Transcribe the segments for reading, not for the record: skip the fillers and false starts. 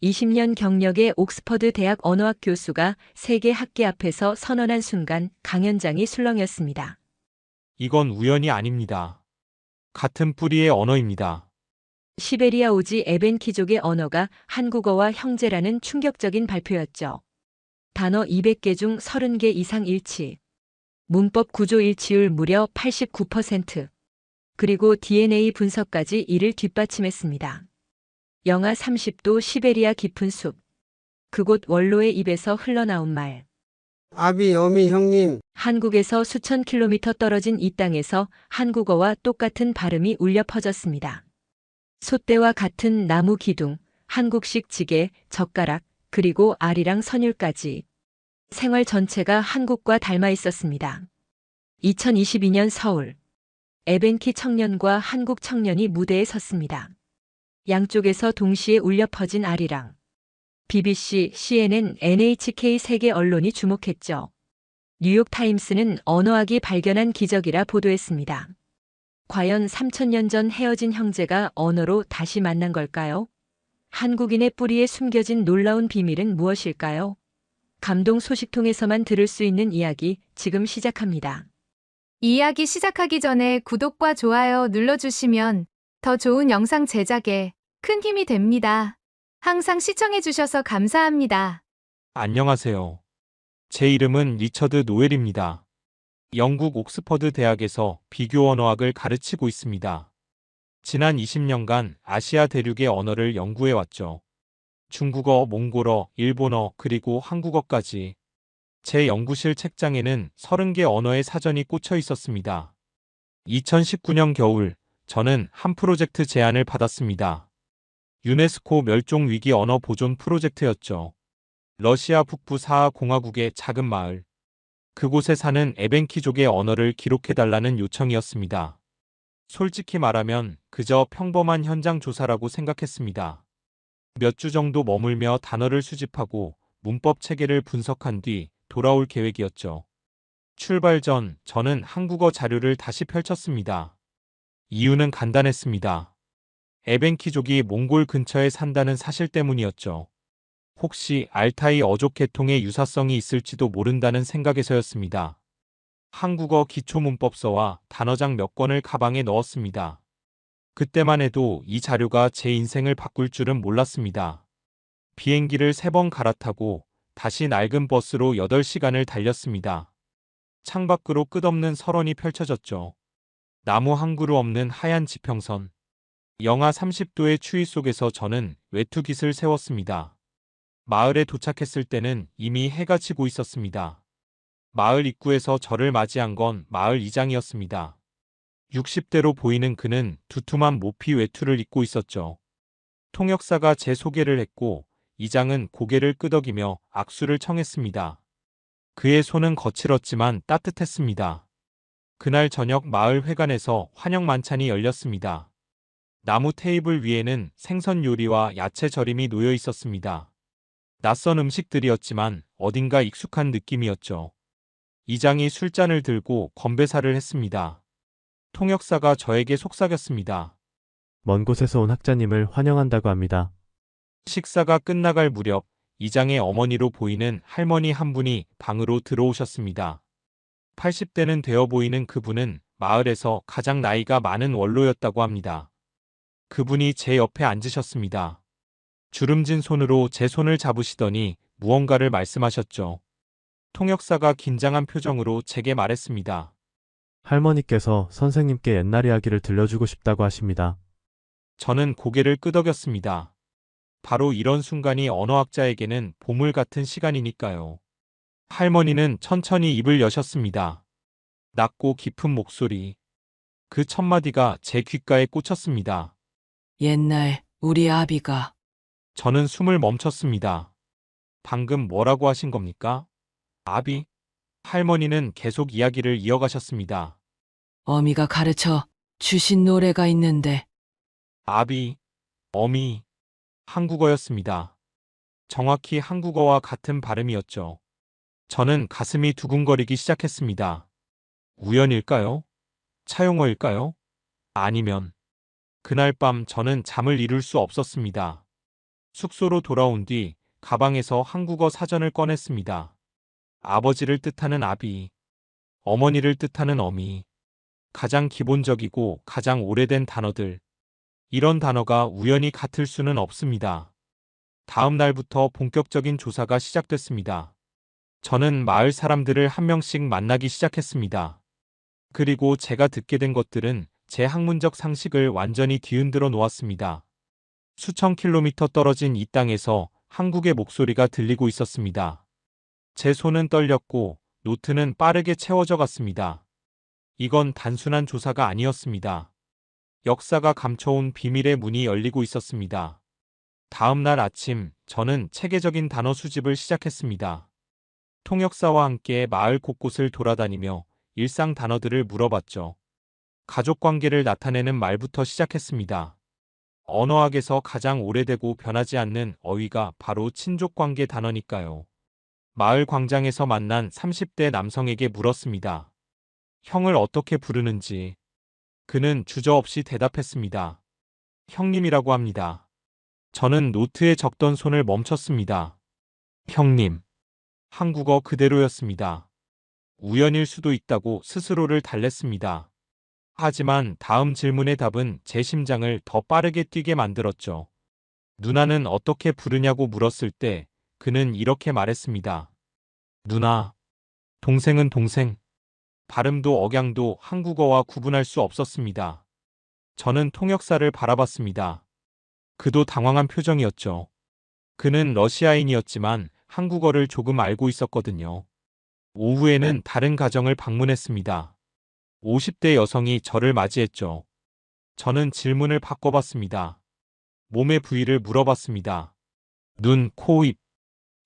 20년 경력의 옥스퍼드 대학 언어학 교수가 세계 학계 앞에서 선언한 순간 강연장이 술렁였습니다. 이건 우연이 아닙니다. 같은 뿌리의 언어입니다. 시베리아 오지 에벤키족의 언어가 한국어와 형제라는 충격적인 발표였죠. 단어 200개 중 30개 이상 일치. 문법 구조 일치율 무려 89%. 그리고 DNA 분석까지 이를 뒷받침했습니다. 영하 30도 시베리아 깊은 숲. 그곳 원로의 입에서 흘러나온 말. 아비, 어미, 형님. 한국에서 수천 킬로미터 떨어진 이 땅에서 한국어와 똑같은 발음이 울려 퍼졌습니다. 솥대와 같은 나무 기둥, 한국식 지게, 젓가락, 그리고 아리랑 선율까지. 생활 전체가 한국과 닮아 있었습니다. 2022년 서울. 에벤키 청년과 한국 청년이 무대에 섰습니다. 양쪽에서 동시에 울려 퍼진 아리랑. BBC, CNN, NHK 세계 언론이 주목했죠. 뉴욕타임스는 언어학이 발견한 기적이라 보도했습니다. 과연 3000년 전 헤어진 형제가 언어로 다시 만난 걸까요? 한국인의 뿌리에 숨겨진 놀라운 비밀은 무엇일까요? 감동 소식통에서만 들을 수 있는 이야기 지금 시작합니다. 이야기 시작하기 전에 구독과 좋아요 눌러주시면 더 좋은 영상 제작에 큰 힘이 됩니다. 항상 시청해주셔서 감사합니다. 안녕하세요. 제 이름은 리처드 노엘입니다. 영국 옥스퍼드 대학에서 비교 언어학을 가르치고 있습니다. 지난 20년간 아시아 대륙의 언어를 연구해 왔죠. 중국어, 몽골어, 일본어, 그리고 한국어까지. 제 연구실 책장에는 30개 언어의 사전이 꽂혀 있었습니다. 2019년 겨울, 저는 한 프로젝트 제안을 받았습니다. 유네스코 멸종위기 언어 보존 프로젝트였죠. 러시아 북부 사하 공화국의 작은 마을. 그곳에 사는 에벤키족의 언어를 기록해달라는 요청이었습니다. 솔직히 말하면 그저 평범한 현장 조사라고 생각했습니다. 몇 주 정도 머물며 단어를 수집하고 문법 체계를 분석한 뒤 돌아올 계획이었죠. 출발 전 저는 한국어 자료를 다시 펼쳤습니다. 이유는 간단했습니다. 에벤키족이 몽골 근처에 산다는 사실 때문이었죠. 혹시 알타이 어족 계통의 유사성이 있을지도 모른다는 생각에서였습니다. 한국어 기초문법서와 단어장 몇 권을 가방에 넣었습니다. 그때만 해도 이 자료가 제 인생을 바꿀 줄은 몰랐습니다. 비행기를 3번 갈아타고 다시 낡은 버스로 8시간을 달렸습니다. 창밖으로 끝없는 설원이 펼쳐졌죠. 나무 한 그루 없는 하얀 지평선. 영하 30도의 추위 속에서 저는 외투깃을 세웠습니다. 마을에 도착했을 때는 이미 해가 지고 있었습니다. 마을 입구에서 저를 맞이한 건 마을 이장이었습니다. 60대로 보이는 그는 두툼한 모피 외투를 입고 있었죠. 통역사가 제 소개를 했고 이장은 고개를 끄덕이며 악수를 청했습니다. 그의 손은 거칠었지만 따뜻했습니다. 그날 저녁 마을 회관에서 환영 만찬이 열렸습니다. 나무 테이블 위에는 생선 요리와 야채 절임이 놓여 있었습니다. 낯선 음식들이었지만 어딘가 익숙한 느낌이었죠. 이장이 술잔을 들고 건배사를 했습니다. 통역사가 저에게 속삭였습니다. 먼 곳에서 온 학자님을 환영한다고 합니다. 식사가 끝나갈 무렵 이장의 어머니로 보이는 할머니 한 분이 방으로 들어오셨습니다. 80대는 되어 보이는 그분은 마을에서 가장 나이가 많은 원로였다고 합니다. 그분이 제 옆에 앉으셨습니다. 주름진 손으로 제 손을 잡으시더니 무언가를 말씀하셨죠. 통역사가 긴장한 표정으로 제게 말했습니다. 할머니께서 선생님께 옛날 이야기를 들려주고 싶다고 하십니다. 저는 고개를 끄덕였습니다. 바로 이런 순간이 언어학자에게는 보물 같은 시간이니까요. 할머니는 천천히 입을 여셨습니다. 낮고 깊은 목소리. 그 첫 마디가 제 귓가에 꽂혔습니다. 옛날 우리 아비가. 저는 숨을 멈췄습니다. 방금 뭐라고 하신 겁니까? 아비? 할머니는 계속 이야기를 이어가셨습니다. 어미가 가르쳐 주신 노래가 있는데. 아비, 어미, 한국어였습니다. 정확히 한국어와 같은 발음이었죠. 저는 가슴이 두근거리기 시작했습니다. 우연일까요? 차용어일까요? 아니면 그날 밤 저는 잠을 이룰 수 없었습니다. 숙소로 돌아온 뒤 가방에서 한국어 사전을 꺼냈습니다. 아버지를 뜻하는 아비, 어머니를 뜻하는 어미, 가장 기본적이고 가장 오래된 단어들. 이런 단어가 우연히 같을 수는 없습니다. 다음 날부터 본격적인 조사가 시작됐습니다. 저는 마을 사람들을 한 명씩 만나기 시작했습니다. 그리고 제가 듣게 된 것들은 제 학문적 상식을 완전히 뒤흔들어 놓았습니다. 수천 킬로미터 떨어진 이 땅에서 한국의 목소리가 들리고 있었습니다. 제 손은 떨렸고 노트는 빠르게 채워져 갔습니다. 이건 단순한 조사가 아니었습니다. 역사가 감춰온 비밀의 문이 열리고 있었습니다. 다음 날 아침, 저는 체계적인 단어 수집을 시작했습니다. 통역사와 함께 마을 곳곳을 돌아다니며 일상 단어들을 물어봤죠. 가족 관계를 나타내는 말부터 시작했습니다. 언어학에서 가장 오래되고 변하지 않는 어휘가 바로 친족 관계 단어니까요. 마을 광장에서 만난 30대 남성에게 물었습니다. 형을 어떻게 부르는지. 그는 주저없이 대답했습니다. 형님이라고 합니다. 저는 노트에 적던 손을 멈췄습니다. 형님. 한국어 그대로였습니다. 우연일 수도 있다고 스스로를 달랬습니다. 하지만 다음 질문의 답은 제 심장을 더 빠르게 뛰게 만들었죠. 누나는 어떻게 부르냐고 물었을 때 그는 이렇게 말했습니다. 누나. 동생은 동생. 발음도 억양도 한국어와 구분할 수 없었습니다. 저는 통역사를 바라봤습니다. 그도 당황한 표정이었죠. 그는 러시아인이었지만 한국어를 조금 알고 있었거든요. 오후에는 다른 가정을 방문했습니다. 50대 여성이 저를 맞이했죠. 저는 질문을 바꿔봤습니다. 몸의 부위를 물어봤습니다. 눈, 코, 입.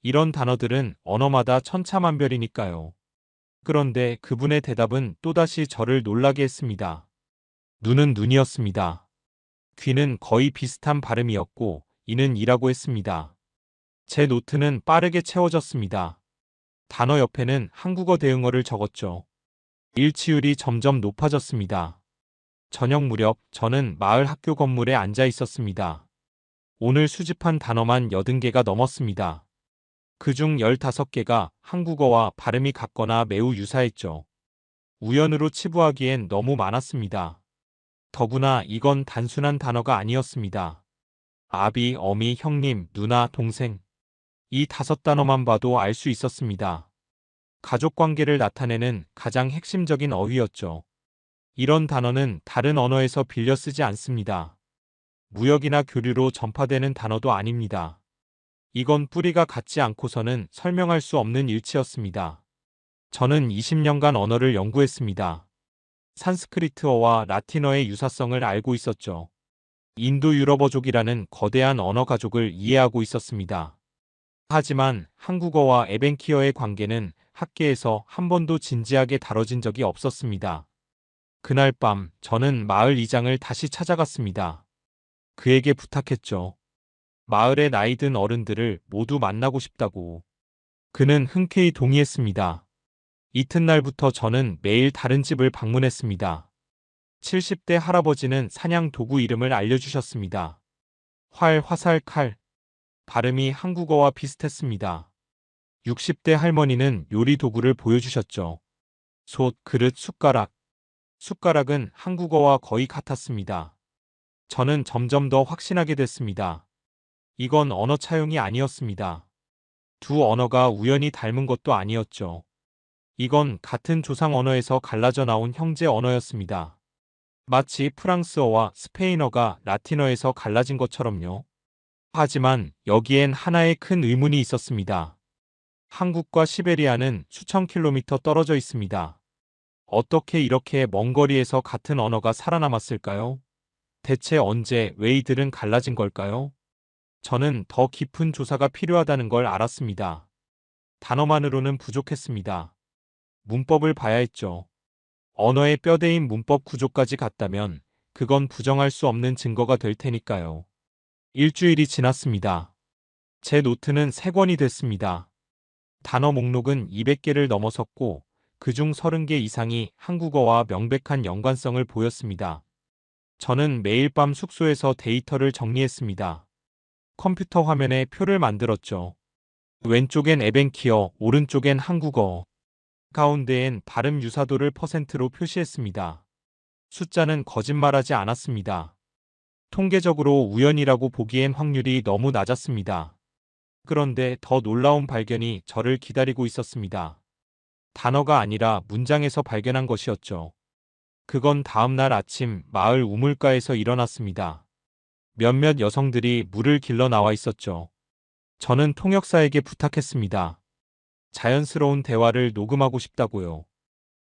이런 단어들은 언어마다 천차만별이니까요. 그런데 그분의 대답은 또다시 저를 놀라게 했습니다. 눈은 눈이었습니다. 귀는 거의 비슷한 발음이었고 이는 이라고 했습니다. 제 노트는 빠르게 채워졌습니다. 단어 옆에는 한국어 대응어를 적었죠. 일치율이 점점 높아졌습니다. 저녁 무렵 저는 마을 학교 건물에 앉아 있었습니다. 오늘 수집한 단어만 80개가 넘었습니다. 그중 15개가 한국어와 발음이 같거나 매우 유사했죠. 우연으로 치부하기엔 너무 많았습니다. 더구나 이건 단순한 단어가 아니었습니다. 아비, 어미, 형님, 누나, 동생. 이 5단어만 봐도 알 수 있었습니다. 가족 관계를 나타내는 가장 핵심적인 어휘였죠. 이런 단어는 다른 언어에서 빌려 쓰지 않습니다. 무역이나 교류로 전파되는 단어도 아닙니다. 이건 뿌리가 같지 않고서는 설명할 수 없는 일치였습니다. 저는 20년간 언어를 연구했습니다. 산스크리트어와 라틴어의 유사성을 알고 있었죠. 인도 유럽어족이라는 거대한 언어 가족을 이해하고 있었습니다. 하지만 한국어와 에벤키어의 관계는 학계에서 한 번도 진지하게 다뤄진 적이 없었습니다. 그날 밤 저는 마을 이장을 다시 찾아갔습니다. 그에게 부탁했죠. 마을의 나이든 어른들을 모두 만나고 싶다고. 그는 흔쾌히 동의했습니다. 이튿날부터 저는 매일 다른 집을 방문했습니다. 70대 할아버지는 사냥 도구 이름을 알려주셨습니다. 활, 화살, 칼. 발음이 한국어와 비슷했습니다. 60대 할머니는 요리 도구를 보여주셨죠. 솥, 그릇, 숟가락. 숟가락은 한국어와 거의 같았습니다. 저는 점점 더 확신하게 됐습니다. 이건 언어 차용이 아니었습니다. 두 언어가 우연히 닮은 것도 아니었죠. 이건 같은 조상 언어에서 갈라져 나온 형제 언어였습니다. 마치 프랑스어와 스페인어가 라틴어에서 갈라진 것처럼요. 하지만 여기엔 하나의 큰 의문이 있었습니다. 한국과 시베리아는 수천 킬로미터 떨어져 있습니다. 어떻게 이렇게 먼 거리에서 같은 언어가 살아남았을까요? 대체 언제 왜 이들은 갈라진 걸까요? 저는 더 깊은 조사가 필요하다는 걸 알았습니다. 단어만으로는 부족했습니다. 문법을 봐야 했죠. 언어의 뼈대인 문법 구조까지 같다면 그건 부정할 수 없는 증거가 될 테니까요. 일주일이 지났습니다. 제 노트는 3권이 됐습니다. 단어 목록은 200개를 넘어섰고 그중 30개 이상이 한국어와 명백한 연관성을 보였습니다. 저는 매일 밤 숙소에서 데이터를 정리했습니다. 컴퓨터 화면에 표를 만들었죠. 왼쪽엔 에벤키어, 오른쪽엔 한국어. 가운데엔 발음 유사도를 %로 표시했습니다. 숫자는 거짓말하지 않았습니다. 통계적으로 우연이라고 보기엔 확률이 너무 낮았습니다. 그런데 더 놀라운 발견이 저를 기다리고 있었습니다. 단어가 아니라 문장에서 발견한 것이었죠. 그건 다음 날 아침 마을 우물가에서 일어났습니다. 몇몇 여성들이 물을 길러 나와 있었죠. 저는 통역사에게 부탁했습니다. 자연스러운 대화를 녹음하고 싶다고요.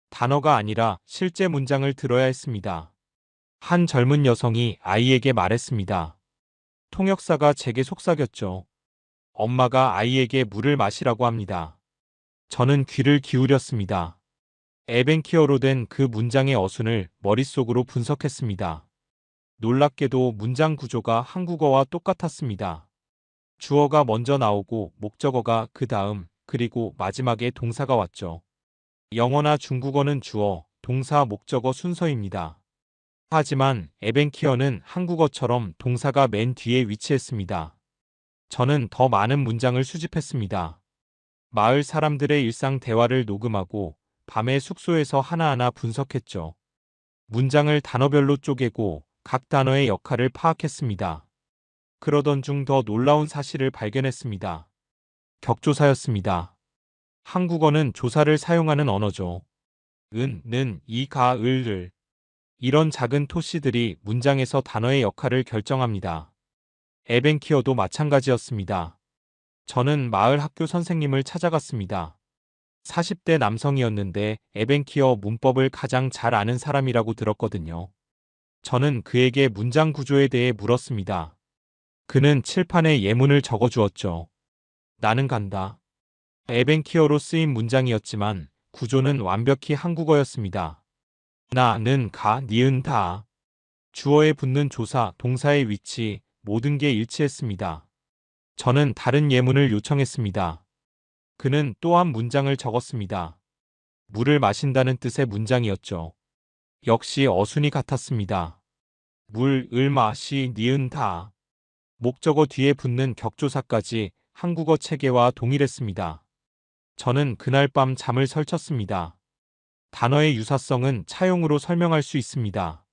단어가 아니라 실제 문장을 들어야 했습니다. 한 젊은 여성이 아이에게 말했습니다. 통역사가 제게 속삭였죠. 엄마가 아이에게 물을 마시라고 합니다. 저는 귀를 기울였습니다. 에벤키어로 된 그 문장의 어순을 머릿속으로 분석했습니다. 놀랍게도 문장 구조가 한국어와 똑같았습니다. 주어가 먼저 나오고 목적어가 그 다음, 그리고 마지막에 동사가 왔죠. 영어나 중국어는 주어, 동사, 목적어 순서입니다. 하지만 에벤키어는 한국어처럼 동사가 맨 뒤에 위치했습니다. 저는 더 많은 문장을 수집했습니다. 마을 사람들의 일상 대화를 녹음하고 밤에 숙소에서 하나하나 분석했죠. 문장을 단어별로 쪼개고 각 단어의 역할을 파악했습니다. 그러던 중 더 놀라운 사실을 발견했습니다. 격조사였습니다. 한국어는 조사를 사용하는 언어죠. 은, 는, 이, 가, 을. 이런 작은 토시들이 문장에서 단어의 역할을 결정합니다. 에벤키어도 마찬가지였습니다. 저는 마을 학교 선생님을 찾아갔습니다. 40대 남성이었는데 에벤키어 문법을 가장 잘 아는 사람이라고 들었거든요. 저는 그에게 문장 구조에 대해 물었습니다. 그는 칠판에 예문을 적어주었죠. 나는 간다. 에벤키어로 쓰인 문장이었지만 구조는 완벽히 한국어였습니다. 나는 가, 니은 다. 주어에 붙는 조사, 동사의 위치, 모든 게 일치했습니다. 저는 다른 예문을 요청했습니다. 그는 또 한 문장을 적었습니다. 물을 마신다는 뜻의 문장이었죠. 역시 어순이 같았습니다. 물, 을, 마시, 니은 다. 목적어 뒤에 붙는 격조사까지 한국어 체계와 동일했습니다. 저는 그날 밤 잠을 설쳤습니다. 단어의 유사성은 차용으로 설명할 수 있습니다.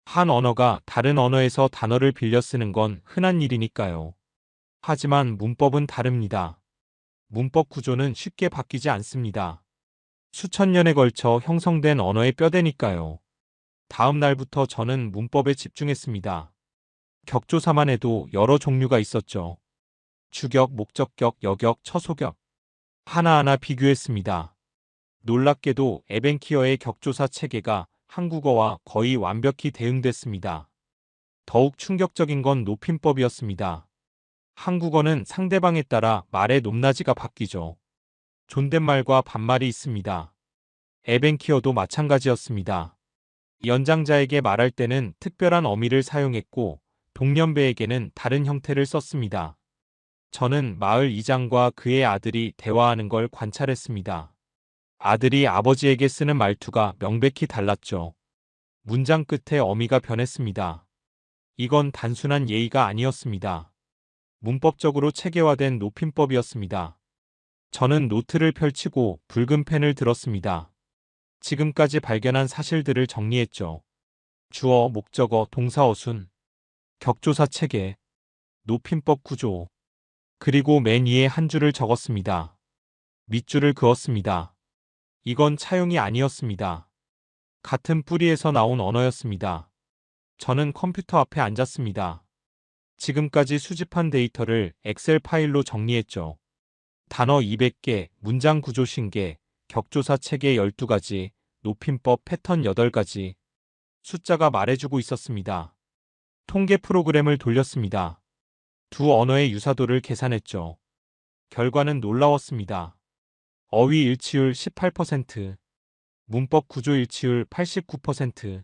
한 언어가 다른 언어에서 단어를 빌려 쓰는 건 흔한 일이니까요. 하지만 문법은 다릅니다. 문법 구조는 쉽게 바뀌지 않습니다. 수천 년에 걸쳐 형성된 언어의 뼈대니까요. 다음 날부터 저는 문법에 집중했습니다. 격조사만 해도 여러 종류가 있었죠. 주격, 목적격, 여격, 처소격. 하나하나 비교했습니다. 놀랍게도 에벤키어의 격조사 체계가 한국어와 거의 완벽히 대응됐습니다. 더욱 충격적인 건 높임법이었습니다. 한국어는 상대방에 따라 말의 높낮이가 바뀌죠. 존댓말과 반말이 있습니다. 에벤키어도 마찬가지였습니다. 연장자에게 말할 때는 특별한 어미를 사용했고 동년배에게는 다른 형태를 썼습니다. 저는 마을 이장과 그의 아들이 대화하는 걸 관찰했습니다. 아들이 아버지에게 쓰는 말투가 명백히 달랐죠. 문장 끝에 어미가 변했습니다. 이건 단순한 예의가 아니었습니다. 문법적으로 체계화된 높임법이었습니다. 저는 노트를 펼치고 붉은 펜을 들었습니다. 지금까지 발견한 사실들을 정리했죠. 주어, 목적어, 동사 어순, 격조사 체계, 높임법 구조, 그리고 맨 위에 한 줄을 적었습니다. 밑줄을 그었습니다. 이건 차용이 아니었습니다. 같은 뿌리에서 나온 언어였습니다. 저는 컴퓨터 앞에 앉았습니다. 지금까지 수집한 데이터를 엑셀 파일로 정리했죠. 단어 200개, 문장 구조 신개, 격조사 체계 12가지, 높임법 패턴 8가지. 숫자가 말해주고 있었습니다. 통계 프로그램을 돌렸습니다. 두 언어의 유사도를 계산했죠. 결과는 놀라웠습니다. 어휘 일치율 18%, 문법 구조 일치율 89%.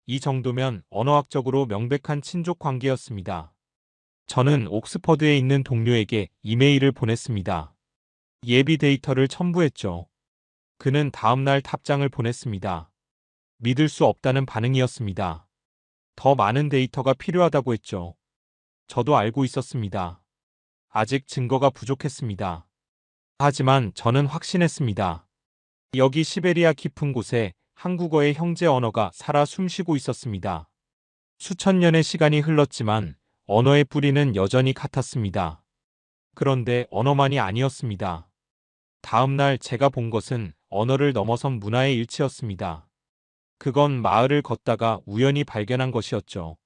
이 정도면 언어학적으로 명백한 친족 관계였습니다. 저는 옥스퍼드에 있는 동료에게 이메일을 보냈습니다. 예비 데이터를 첨부했죠. 그는 다음날 답장을 보냈습니다. 믿을 수 없다는 반응이었습니다. 더 많은 데이터가 필요하다고 했죠. 저도 알고 있었습니다. 아직 증거가 부족했습니다. 하지만 저는 확신했습니다. 여기 시베리아 깊은 곳에 한국어의 형제 언어가 살아 숨쉬고 있었습니다. 수천 년의 시간이 흘렀지만 언어의 뿌리는 여전히 같았습니다. 그런데 언어만이 아니었습니다. 다음 날 제가 본 것은 언어를 넘어선 문화의 일치였습니다. 그건 마을을 걷다가 우연히 발견한 것이었죠.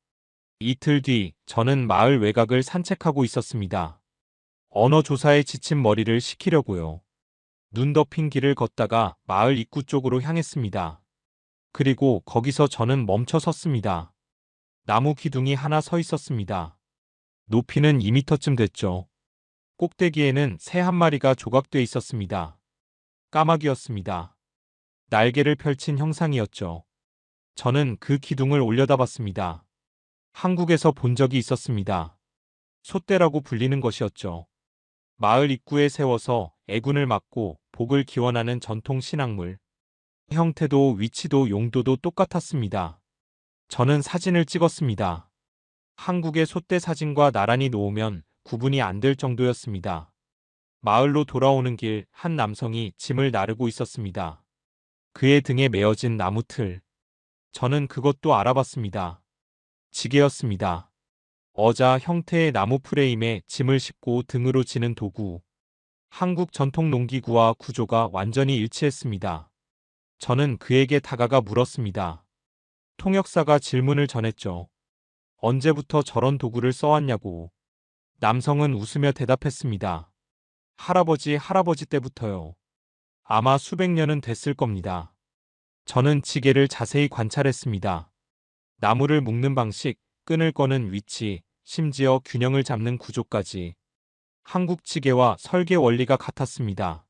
이틀 뒤 저는 마을 외곽을 산책하고 있었습니다. 언어 조사에 지친 머리를 식히려고요. 눈 덮인 길을 걷다가 마을 입구 쪽으로 향했습니다. 그리고 거기서 저는 멈춰 섰습니다. 나무 기둥이 하나 서 있었습니다. 높이는 2미터쯤 됐죠. 꼭대기에는 새 한 마리가 조각돼 있었습니다. 까마귀였습니다. 날개를 펼친 형상이었죠. 저는 그 기둥을 올려다봤습니다. 한국에서 본 적이 있었습니다. 솥대라고 불리는 것이었죠. 마을 입구에 세워서 애군을 막고 복을 기원하는 전통 신앙물. 형태도 위치도 용도도 똑같았습니다. 저는 사진을 찍었습니다. 한국의 솥대 사진과 나란히 놓으면 구분이 안 될 정도였습니다. 마을로 돌아오는 길 한 남성이 짐을 나르고 있었습니다. 그의 등에 메어진 나무 틀. 저는 그것도 알아봤습니다. 지게였습니다. 어자 형태의 나무 프레임에 짐을 싣고 등으로 지는 도구. 한국 전통 농기구와 구조가 완전히 일치했습니다. 저는 그에게 다가가 물었습니다. 통역사가 질문을 전했죠. 언제부터 저런 도구를 써왔냐고. 남성은 웃으며 대답했습니다. 할아버지 때부터요. 아마 수백 년은 됐을 겁니다. 저는 지게를 자세히 관찰했습니다. 나무를 묶는 방식, 끈을 꺼는 위치, 심지어 균형을 잡는 구조까지. 한국 지게와 설계 원리가 같았습니다.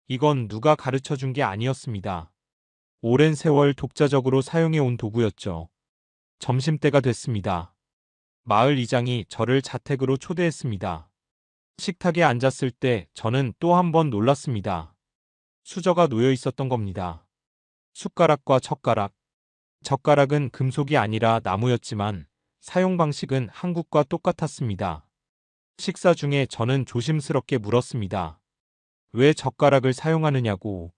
이건 누가 가르쳐 준 게 아니었습니다. 오랜 세월 독자적으로 사용해온 도구였죠. 점심때가 됐습니다. 마을 이장이 저를 자택으로 초대했습니다. 식탁에 앉았을 때 저는 또 한 번 놀랐습니다. 수저가 놓여 있었던 겁니다. 숟가락과 젓가락. 젓가락은 금속이 아니라 나무였지만 사용 방식은 한국과 똑같았습니다. 식사 중에 저는 조심스럽게 물었습니다. 왜 젓가락을 사용하느냐고.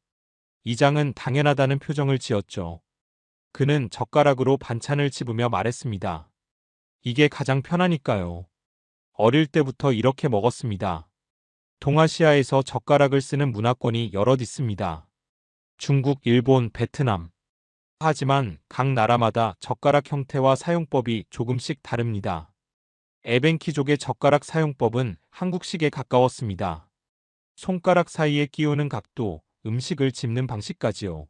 이장은 당연하다는 표정을 지었죠. 그는 젓가락으로 반찬을 집으며 말했습니다. 이게 가장 편하니까요. 어릴 때부터 이렇게 먹었습니다. 동아시아에서 젓가락을 쓰는 문화권이 여럿 있습니다. 중국, 일본, 베트남. 하지만 각 나라마다 젓가락 형태와 사용법이 조금씩 다릅니다. 에벤키족의 젓가락 사용법은 한국식에 가까웠습니다. 손가락 사이에 끼우는 각도, 음식을 집는 방식까지요.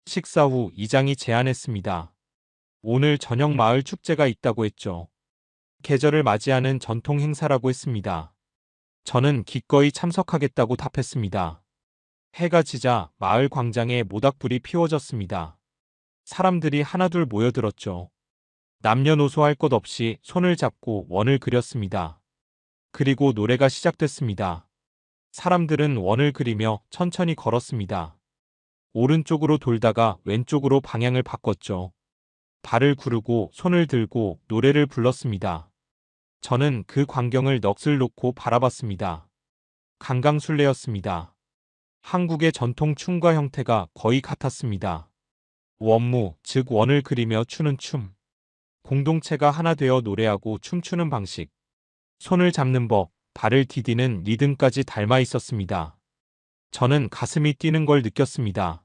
식사 후 이장이 제안했습니다. 오늘 저녁 마을 축제가 있다고 했죠. 계절을 맞이하는 전통 행사라고 했습니다. 저는 기꺼이 참석하겠다고 답했습니다. 해가 지자 마을 광장에 모닥불이 피워졌습니다. 사람들이 하나둘 모여들었죠. 남녀노소 할 것 없이 손을 잡고 원을 그렸습니다. 그리고 노래가 시작됐습니다. 사람들은 원을 그리며 천천히 걸었습니다. 오른쪽으로 돌다가 왼쪽으로 방향을 바꿨죠. 발을 구르고 손을 들고 노래를 불렀습니다. 저는 그 광경을 넋을 놓고 바라봤습니다. 강강술래였습니다. 한국의 전통 춤과 형태가 거의 같았습니다. 원무, 즉 원을 그리며 추는 춤. 공동체가 하나 되어 노래하고 춤추는 방식. 손을 잡는 법, 발을 디디는 리듬까지 닮아 있었습니다. 저는 가슴이 뛰는 걸 느꼈습니다.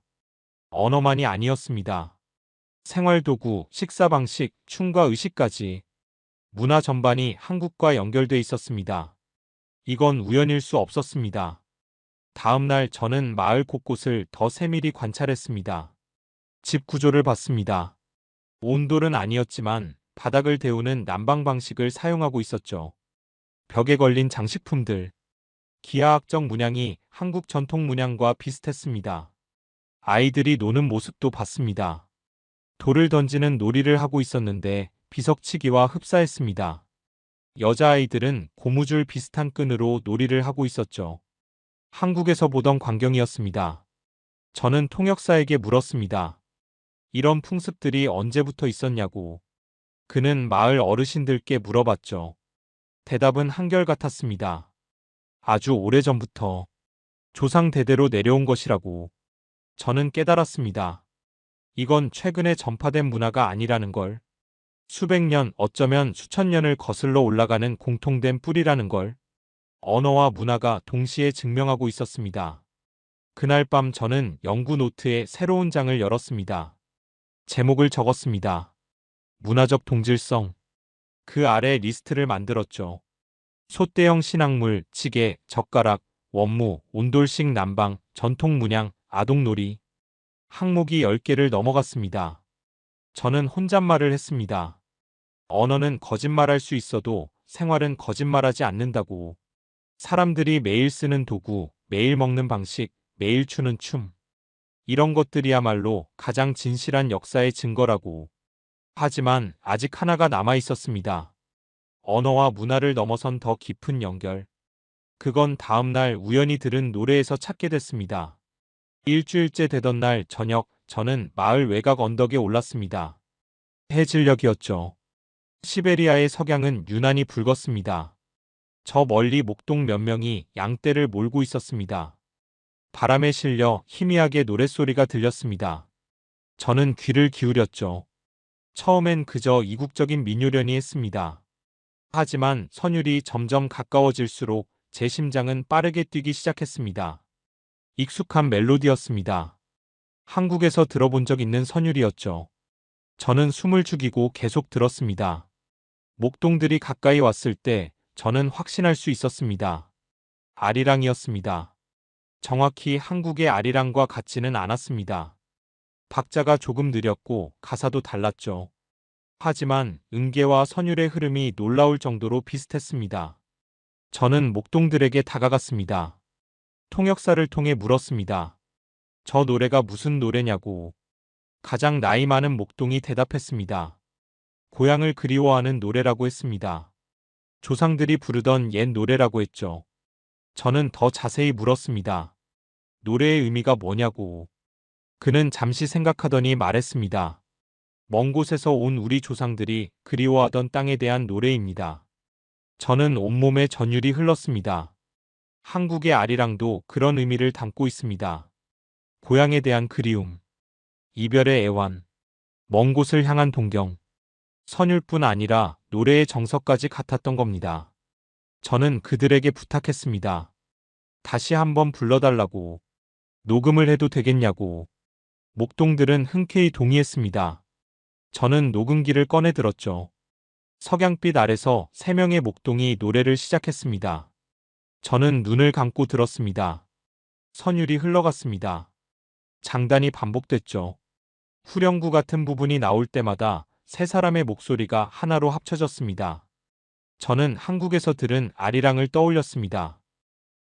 언어만이 아니었습니다. 생활도구, 식사 방식, 춤과 의식까지. 문화 전반이 한국과 연결돼 있었습니다. 이건 우연일 수 없었습니다. 다음 날 저는 마을 곳곳을 더 세밀히 관찰했습니다. 집 구조를 봤습니다. 온돌은 아니었지만 바닥을 데우는 난방 방식을 사용하고 있었죠. 벽에 걸린 장식품들. 기하학적 문양이 한국 전통 문양과 비슷했습니다. 아이들이 노는 모습도 봤습니다. 돌을 던지는 놀이를 하고 있었는데 비석치기와 흡사했습니다. 여자아이들은 고무줄 비슷한 끈으로 놀이를 하고 있었죠. 한국에서 보던 광경이었습니다. 저는 통역사에게 물었습니다. 이런 풍습들이 언제부터 있었냐고. 그는 마을 어르신들께 물어봤죠. 대답은 한결같았습니다. 아주 오래전부터 조상 대대로 내려온 것이라고. 저는 깨달았습니다. 이건 최근에 전파된 문화가 아니라는 걸. 수백 년, 어쩌면 수천 년을 거슬러 올라가는 공통된 뿌리라는 걸 언어와 문화가 동시에 증명하고 있었습니다. 그날 밤 저는 연구 노트에 새로운 장을 열었습니다. 제목을 적었습니다. 문화적 동질성. 그 아래 리스트를 만들었죠. 솥대형 신앙물, 찌개, 젓가락, 원무, 온돌식 난방, 전통 문양, 아동놀이. 항목이 10개를 넘어갔습니다. 저는 혼잣말을 했습니다. 언어는 거짓말할 수 있어도 생활은 거짓말하지 않는다고. 사람들이 매일 쓰는 도구, 매일 먹는 방식, 매일 추는 춤. 이런 것들이야말로 가장 진실한 역사의 증거라고. 하지만 아직 하나가 남아 있었습니다. 언어와 문화를 넘어선 더 깊은 연결. 그건 다음 날 우연히 들은 노래에서 찾게 됐습니다. 일주일째 되던 날 저녁, 저는 마을 외곽 언덕에 올랐습니다. 해질녘이었죠. 시베리아의 석양은 유난히 붉었습니다. 저 멀리 목동 몇 명이 양떼를 몰고 있었습니다. 바람에 실려 희미하게 노랫소리가 들렸습니다. 저는 귀를 기울였죠. 처음엔 그저 이국적인 민요련이 했습니다. 하지만 선율이 점점 가까워질수록 제 심장은 빠르게 뛰기 시작했습니다. 익숙한 멜로디였습니다. 한국에서 들어본 적 있는 선율이었죠. 저는 숨을 죽이고 계속 들었습니다. 목동들이 가까이 왔을 때 저는 확신할 수 있었습니다. 아리랑이었습니다. 정확히 한국의 아리랑과 같지는 않았습니다. 박자가 조금 느렸고 가사도 달랐죠. 하지만 음계와 선율의 흐름이 놀라울 정도로 비슷했습니다. 저는 목동들에게 다가갔습니다. 통역사를 통해 물었습니다. 저 노래가 무슨 노래냐고. 가장 나이 많은 목동이 대답했습니다. 고향을 그리워하는 노래라고 했습니다. 조상들이 부르던 옛 노래라고 했죠. 저는 더 자세히 물었습니다. 노래의 의미가 뭐냐고. 그는 잠시 생각하더니 말했습니다. 먼 곳에서 온 우리 조상들이 그리워하던 땅에 대한 노래입니다. 저는 온몸에 전율이 흘렀습니다. 한국의 아리랑도 그런 의미를 담고 있습니다. 고향에 대한 그리움, 이별의 애환, 먼 곳을 향한 동경. 선율뿐 아니라 노래의 정서까지 같았던 겁니다. 저는 그들에게 부탁했습니다. 다시 한번 불러달라고. 녹음을 해도 되겠냐고. 목동들은 흔쾌히 동의했습니다. 저는 녹음기를 꺼내 들었죠. 석양빛 아래서 3명의 목동이 노래를 시작했습니다. 저는 눈을 감고 들었습니다. 선율이 흘러갔습니다. 장단이 반복됐죠. 후렴구 같은 부분이 나올 때마다 세 사람의 목소리가 하나로 합쳐졌습니다. 저는 한국에서 들은 아리랑을 떠올렸습니다.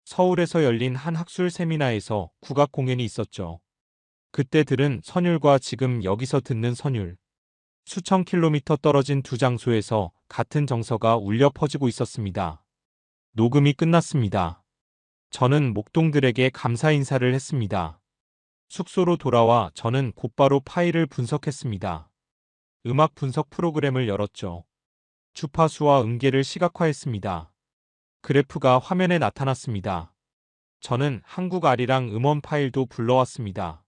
서울에서 열린 한 학술 세미나에서 국악 공연이 있었죠. 그때 들은 선율과 지금 여기서 듣는 선율. 수천 킬로미터 떨어진 두 장소에서 같은 정서가 울려 퍼지고 있었습니다. 녹음이 끝났습니다. 저는 목동들에게 감사 인사를 했습니다. 숙소로 돌아와 저는 곧바로 파일을 분석했습니다. 음악 분석 프로그램을 열었죠. 주파수와 음계를 시각화했습니다. 그래프가 화면에 나타났습니다. 저는 한국 아리랑 음원 파일도 불러왔습니다.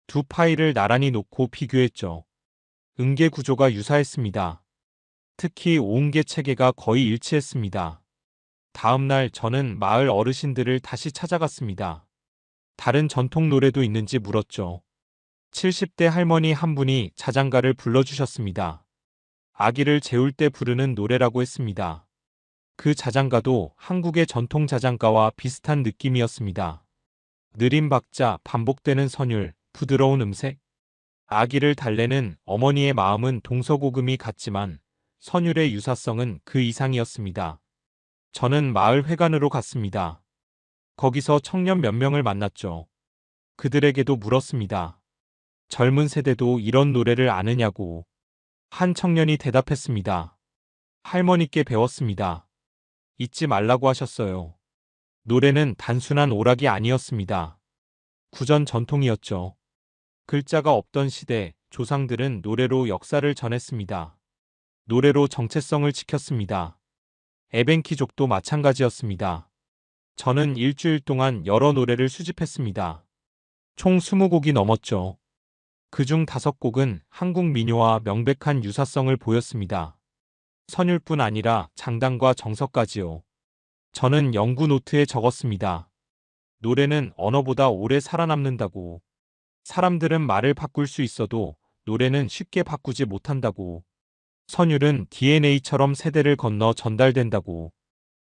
두 파일을 나란히 놓고 비교했죠. 음계 구조가 유사했습니다. 특히 오음계 체계가 거의 일치했습니다. 다음 날 저는 마을 어르신들을 다시 찾아갔습니다. 다른 전통 노래도 있는지 물었죠. 70대 할머니 한 분이 자장가를 불러주셨습니다. 아기를 재울 때 부르는 노래라고 했습니다. 그 자장가도 한국의 전통 자장가와 비슷한 느낌이었습니다. 느린 박자, 반복되는 선율, 부드러운 음색. 아기를 달래는 어머니의 마음은 동서고금이 같지만 선율의 유사성은 그 이상이었습니다. 저는 마을 회관으로 갔습니다. 거기서 청년 몇 명을 만났죠. 그들에게도 물었습니다. 젊은 세대도 이런 노래를 아느냐고. 한 청년이 대답했습니다. 할머니께 배웠습니다. 잊지 말라고 하셨어요. 노래는 단순한 오락이 아니었습니다. 구전 전통이었죠. 글자가 없던 시대, 조상들은 노래로 역사를 전했습니다. 노래로 정체성을 지켰습니다. 에벤키족도 마찬가지였습니다. 저는 일주일 동안 여러 노래를 수집했습니다. 총 20곡이 넘었죠. 그중 5곡은 한국 민요와 명백한 유사성을 보였습니다. 선율뿐 아니라 장단과 정서까지요. 저는 연구 노트에 적었습니다. 노래는 언어보다 오래 살아남는다고. 사람들은 말을 바꿀 수 있어도 노래는 쉽게 바꾸지 못한다고. 선율은 DNA처럼 세대를 건너 전달된다고.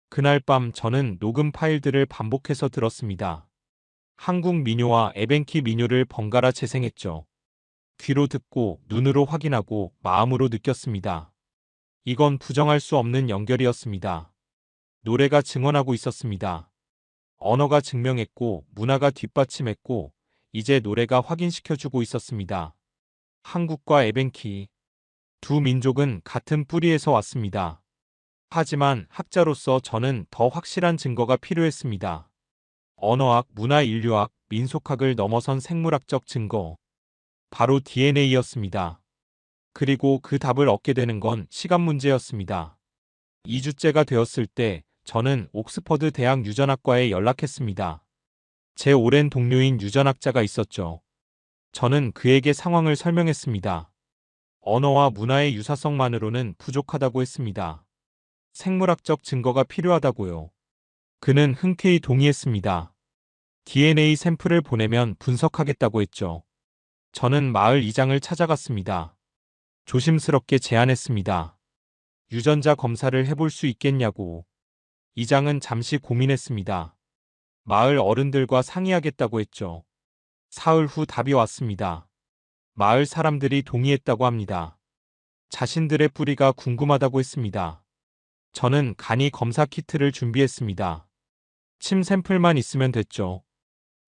그날 밤 저는 녹음 파일들을 반복해서 들었습니다. 한국 민요와 에벤키 민요를 번갈아 재생했죠. 귀로 듣고 눈으로 확인하고 마음으로 느꼈습니다. 이건 부정할 수 없는 연결이었습니다. 노래가 증언하고 있었습니다. 언어가 증명했고 문화가 뒷받침했고 이제 노래가 확인시켜주고 있었습니다. 한국과 에벤키 두 민족은 같은 뿌리에서 왔습니다. 하지만 학자로서 저는 더 확실한 증거가 필요했습니다. 언어학, 문화 인류학, 민속학을 넘어선 생물학적 증거. 바로 DNA였습니다. 그리고 그 답을 얻게 되는 건 시간 문제였습니다. 2주째가 되었을 때 저는 옥스퍼드 대학 유전학과에 연락했습니다. 제 오랜 동료인 유전학자가 있었죠. 저는 그에게 상황을 설명했습니다. 언어와 문화의 유사성만으로는 부족하다고 했습니다. 생물학적 증거가 필요하다고요. 그는 흔쾌히 동의했습니다. DNA 샘플을 보내면 분석하겠다고 했죠. 저는 마을 이장을 찾아갔습니다. 조심스럽게 제안했습니다. 유전자 검사를 해볼 수 있겠냐고. 이장은 잠시 고민했습니다. 마을 어른들과 상의하겠다고 했죠. 사흘 후 답이 왔습니다. 마을 사람들이 동의했다고 합니다. 자신들의 뿌리가 궁금하다고 했습니다. 저는 간이 검사 키트를 준비했습니다. 침 샘플만 있으면 됐죠.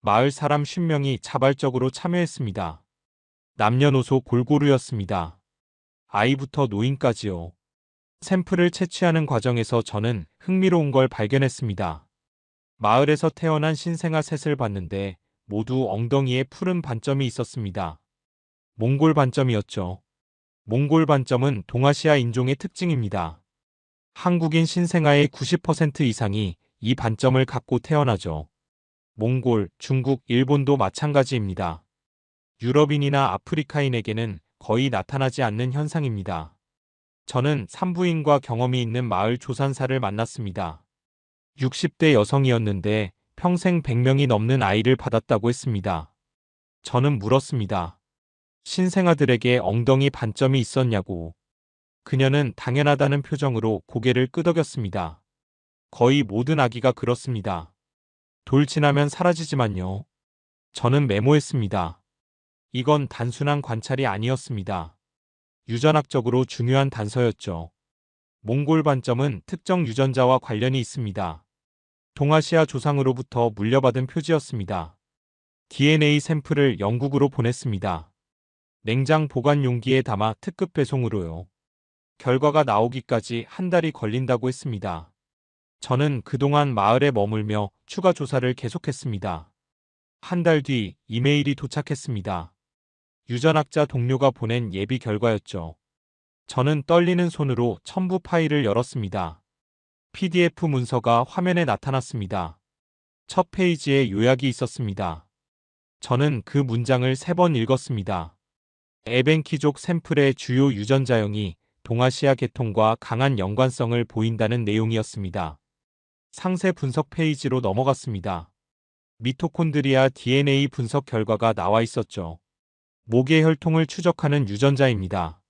마을 사람 50명이 자발적으로 참여했습니다. 남녀노소 골고루였습니다. 아이부터 노인까지요. 샘플을 채취하는 과정에서 저는 흥미로운 걸 발견했습니다. 마을에서 태어난 신생아 셋을 봤는데 모두 엉덩이에 푸른 반점이 있었습니다. 몽골 반점이었죠. 몽골 반점은 동아시아 인종의 특징입니다. 한국인 신생아의 90% 이상이 이 반점을 갖고 태어나죠. 몽골, 중국, 일본도 마찬가지입니다. 유럽인이나 아프리카인에게는 거의 나타나지 않는 현상입니다. 저는 산부인과 경험이 있는 마을 조산사를 만났습니다. 60대 여성이었는데 평생 100명이 넘는 아이를 받았다고 했습니다. 저는 물었습니다. 신생아들에게 엉덩이 반점이 있었냐고. 그녀는 당연하다는 표정으로 고개를 끄덕였습니다. 거의 모든 아기가 그렇습니다. 돌 지나면 사라지지만요. 저는 메모했습니다. 이건 단순한 관찰이 아니었습니다. 유전학적으로 중요한 단서였죠. 몽골 반점은 특정 유전자와 관련이 있습니다. 동아시아 조상으로부터 물려받은 표지였습니다. DNA 샘플을 영국으로 보냈습니다. 냉장 보관 용기에 담아 특급 배송으로요. 결과가 나오기까지 한 달이 걸린다고 했습니다. 저는 그동안 마을에 머물며 추가 조사를 계속했습니다. 한 달 뒤 이메일이 도착했습니다. 유전학자 동료가 보낸 예비 결과였죠. 저는 떨리는 손으로 첨부 파일을 열었습니다. PDF 문서가 화면에 나타났습니다. 첫 페이지에 요약이 있었습니다. 저는 그 문장을 3번 읽었습니다. 에벤키족 샘플의 주요 유전자형이 동아시아 계통과 강한 연관성을 보인다는 내용이었습니다. 상세 분석 페이지로 넘어갔습니다. 미토콘드리아 DNA 분석 결과가 나와 있었죠. 목의 혈통을 추적하는 유전자입니다.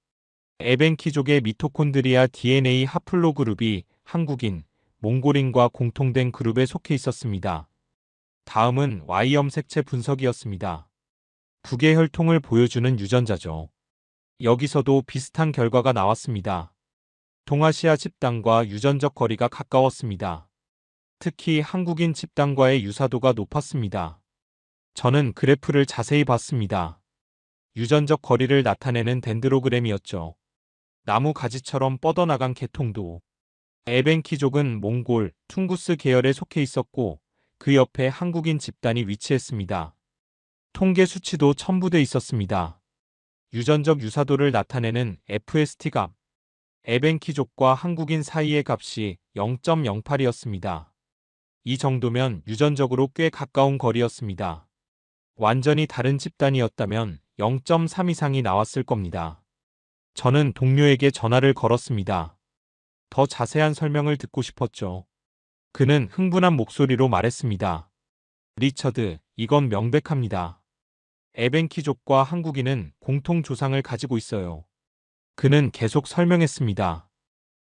에벤키족의 미토콘드리아 DNA 하플로그룹이 한국인, 몽골인과 공통된 그룹에 속해 있었습니다. 다음은 Y 염색체 분석이었습니다. 북의 혈통을 보여주는 유전자죠. 여기서도 비슷한 결과가 나왔습니다. 동아시아 집단과 유전적 거리가 가까웠습니다. 특히 한국인 집단과의 유사도가 높았습니다. 저는 그래프를 자세히 봤습니다. 유전적 거리를 나타내는 덴드로그램이었죠. 나무 가지처럼 뻗어나간 계통도. 에벤키족은 몽골, 퉁구스 계열에 속해 있었고 그 옆에 한국인 집단이 위치했습니다. 통계 수치도 첨부돼 있었습니다. 유전적 유사도를 나타내는 FST 값. 에벤키족과 한국인 사이의 값이 0.08이었습니다. 이 정도면 유전적으로 꽤 가까운 거리였습니다. 완전히 다른 집단이었다면 0.3 이상이 나왔을 겁니다. 저는 동료에게 전화를 걸었습니다. 더 자세한 설명을 듣고 싶었죠. 그는 흥분한 목소리로 말했습니다. 리처드, 이건 명백합니다. 에벤키족과 한국인은 공통 조상을 가지고 있어요. 그는 계속 설명했습니다.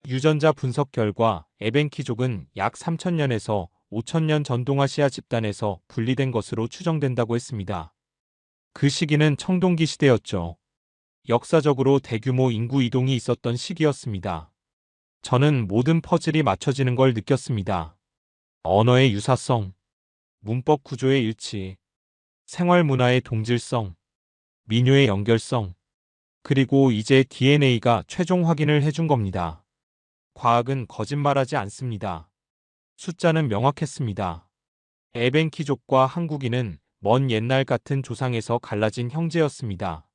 유전자 분석 결과 에벤키족은 약 3000년에서 5000년 전 동아시아 집단에서 분리된 것으로 추정된다고 했습니다. 그 시기는 청동기 시대였죠. 역사적으로 대규모 인구 이동이 있었던 시기였습니다. 저는 모든 퍼즐이 맞춰지는 걸 느꼈습니다. 언어의 유사성, 문법 구조의 일치, 생활 문화의 동질성, 민요의 연결성, 그리고 이제 DNA가 최종 확인을 해준 겁니다. 과학은 거짓말하지 않습니다. 숫자는 명확했습니다. 에벤키족과 한국인은 먼 옛날 같은 조상에서 갈라진 형제였습니다.